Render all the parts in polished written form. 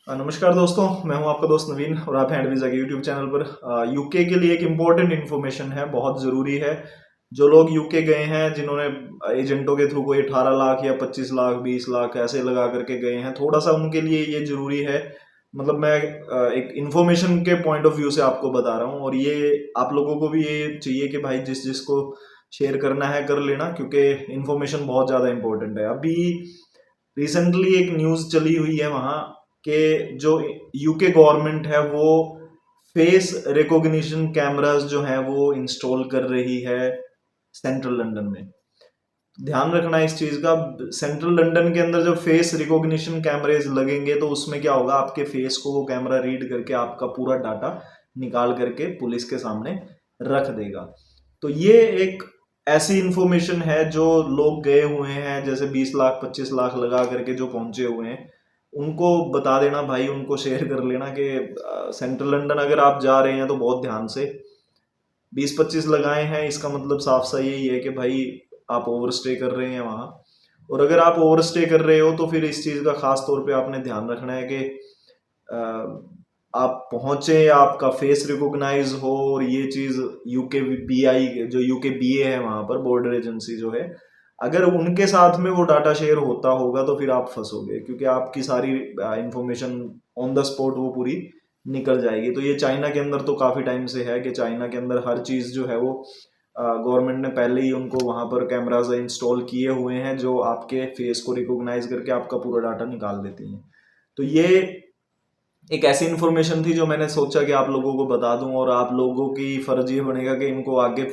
नमस्कार दोस्तों, मैं हूं आपका दोस्त नवीन और आप हैं एडवीज़ा के यूट्यूब चैनल पर। यूके के लिए एक इम्पॉर्टेंट इन्फॉर्मेशन है, बहुत ज़रूरी है। जो लोग यूके गए हैं, जिन्होंने एजेंटों के थ्रू कोई 18 लाख या 25 लाख 20 लाख ऐसे लगा करके गए हैं, थोड़ा सा उनके लिए ये ज़रूरी है। मतलब मैं एक इन्फॉर्मेशन के पॉइंट ऑफ व्यू से आपको बता रहा हूँ और ये आप लोगों को भी ये चाहिए कि भाई जिस जिसको शेयर करना है कर लेना, क्योंकि इन्फॉर्मेशन बहुत ज़्यादा इम्पोर्टेंट है। अभी रिसेंटली एक न्यूज़ चली हुई है वहाँ के जो यूके गवर्नमेंट है वो फेस रिकॉग्निशन कैमरास जो हैं वो इंस्टॉल कर रही है सेंट्रल लंदन में। ध्यान रखना इस चीज़ का, सेंट्रल लंदन के अंदर जब फेस रिकॉग्निशन कैमरेज लगेंगे तो उसमें क्या होगा, आपके फेस को वो कैमरा रीड करके आपका पूरा डाटा निकाल करके पुलिस के सामने रख देगा। तो ये एक ऐसी इंफॉर्मेशन है जो लोग गए हुए हैं, जैसे 20 लाख 25 लाख लगा करके जो पहुंचे हुए हैं, उनको बता देना भाई, उनको शेयर कर लेना कि सेंट्रल लंदन अगर आप जा रहे हैं तो बहुत ध्यान से 20-25 लगाए हैं, इसका मतलब साफ सा यही है कि भाई आप ओवर स्टे कर रहे हैं वहाँ। और अगर आप ओवर स्टे कर रहे हो तो फिर इस चीज़ का खास तौर पे आपने ध्यान रखना है कि आप पहुंचे, आपका फेस रिकॉग्नाइज हो, और ये चीज़ यूके बीआई जो यूके बीए है वहाँ पर बॉर्डर एजेंसी जो है, अगर उनके साथ में वो डाटा शेयर होता होगा तो फिर आप फंसोगे, क्योंकि आपकी सारी इंफॉर्मेशन ऑन द स्पॉट वो पूरी निकल जाएगी। तो ये चाइना के अंदर तो काफ़ी टाइम से है कि चाइना के अंदर हर चीज़ जो है वो गवर्नमेंट ने पहले ही उनको वहाँ पर कैमराज इंस्टॉल किए हुए हैं जो आपके फेस को रिकॉग्नाइज करके आपका पूरा डाटा निकाल देती हैं। तो ये एक ऐसी इन्फॉर्मेशन थी जो मैंने सोचा कि आप लोगों को बता दूं, और आप लोगों की फर्ज ये बनेगा कि इनको आगे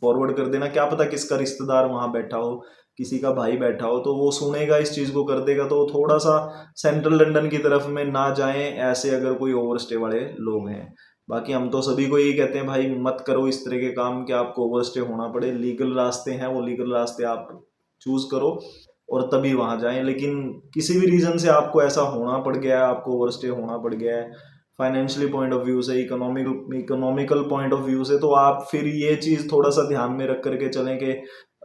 फॉरवर्ड कर देना। क्या पता किसका रिश्तेदार वहां बैठा हो, किसी का भाई बैठा हो, तो वो सुनेगा इस चीज़ को, कर देगा। तो थोड़ा सा सेंट्रल लंदन की तरफ में ना जाएं ऐसे, अगर कोई ओवर स्टे वाले लोग हैं। बाकी हम तो सभी को यही कहते हैं भाई, मत करो इस तरह के काम कि आपको ओवर स्टे होना पड़े। लीगल रास्ते हैं, वो लीगल रास्ते आप चूज करो और तभी वहां जाएं। लेकिन किसी भी रीजन से आपको ऐसा होना पड़ गया है, आपको ओवरस्टे होना पड़ गया है फाइनेंशियली पॉइंट ऑफ व्यू से, इकोनॉमिकल पॉइंट ऑफ व्यू से, तो आप फिर ये चीज़ थोड़ा सा ध्यान में रख करके चलें कि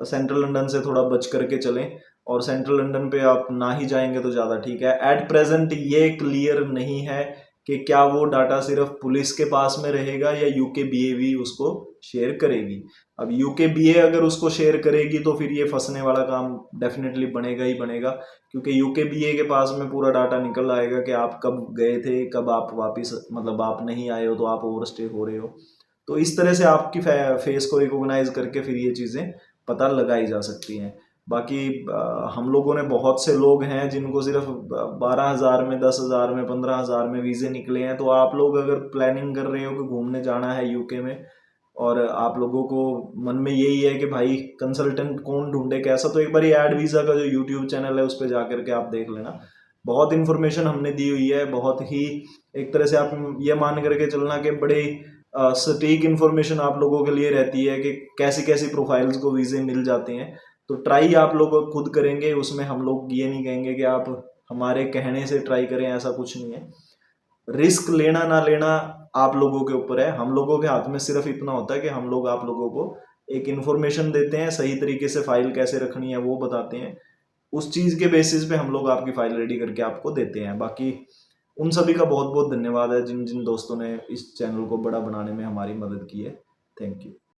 सेंट्रल लंदन से थोड़ा बच करके चलें, और सेंट्रल लंदन पे आप ना ही जाएंगे तो ज़्यादा ठीक है। एट प्रेजेंट ये क्लियर नहीं है कि क्या वो डाटा सिर्फ पुलिस के पास में रहेगा या यूके बीए भी उसको शेयर करेगी। अब यूके बीए अगर उसको शेयर करेगी तो फिर ये फंसने वाला काम डेफिनेटली बनेगा ही बनेगा, क्योंकि यूके बीए के पास में पूरा डाटा निकल आएगा कि आप कब गए थे, कब आप वापस, मतलब आप नहीं आए हो तो आप ओवर स्टे हो रहे हो। तो इस तरह से आपकी फेस को रिकॉग्नाइज करके फिर ये चीज़ें पता लगाई जा सकती हैं। बाकी हम लोगों ने, बहुत से लोग हैं जिनको सिर्फ 12,000 में, 10,000 में, 15,000 में वीज़े निकले हैं। तो आप लोग अगर प्लानिंग कर रहे हो कि घूमने जाना है यूके में, और आप लोगों को मन में यही है कि भाई कंसल्टेंट कौन ढूंढे कैसा, तो एक बार ये एड वीज़ा का जो यूट्यूब चैनल है उस पर जा करके आप देख लेना। बहुत इन्फॉर्मेशन हमने दी हुई है, बहुत ही, एक तरह से आप ये मान करके चलना कि बड़े सटीक इन्फॉर्मेशन आप लोगों के लिए रहती है कि कैसी कैसी प्रोफाइल्स को वीज़े मिल जाते हैं। तो ट्राई आप लोग खुद करेंगे, उसमें हम लोग ये नहीं कहेंगे कि आप हमारे कहने से ट्राई करें, ऐसा कुछ नहीं है। रिस्क लेना ना लेना आप लोगों के ऊपर है। हम लोगों के हाथ में सिर्फ इतना होता है कि हम लोग आप लोगों को एक इन्फॉर्मेशन देते हैं, सही तरीके से फाइल कैसे रखनी है वो बताते हैं, उस चीज़ के बेसिस पे हम लोग आपकी फाइल रेडी करके आपको देते हैं। बाकी उन सभी का बहुत बहुत धन्यवाद है जिन जिन दोस्तों ने इस चैनल को बड़ा बनाने में हमारी मदद की है। Thank you.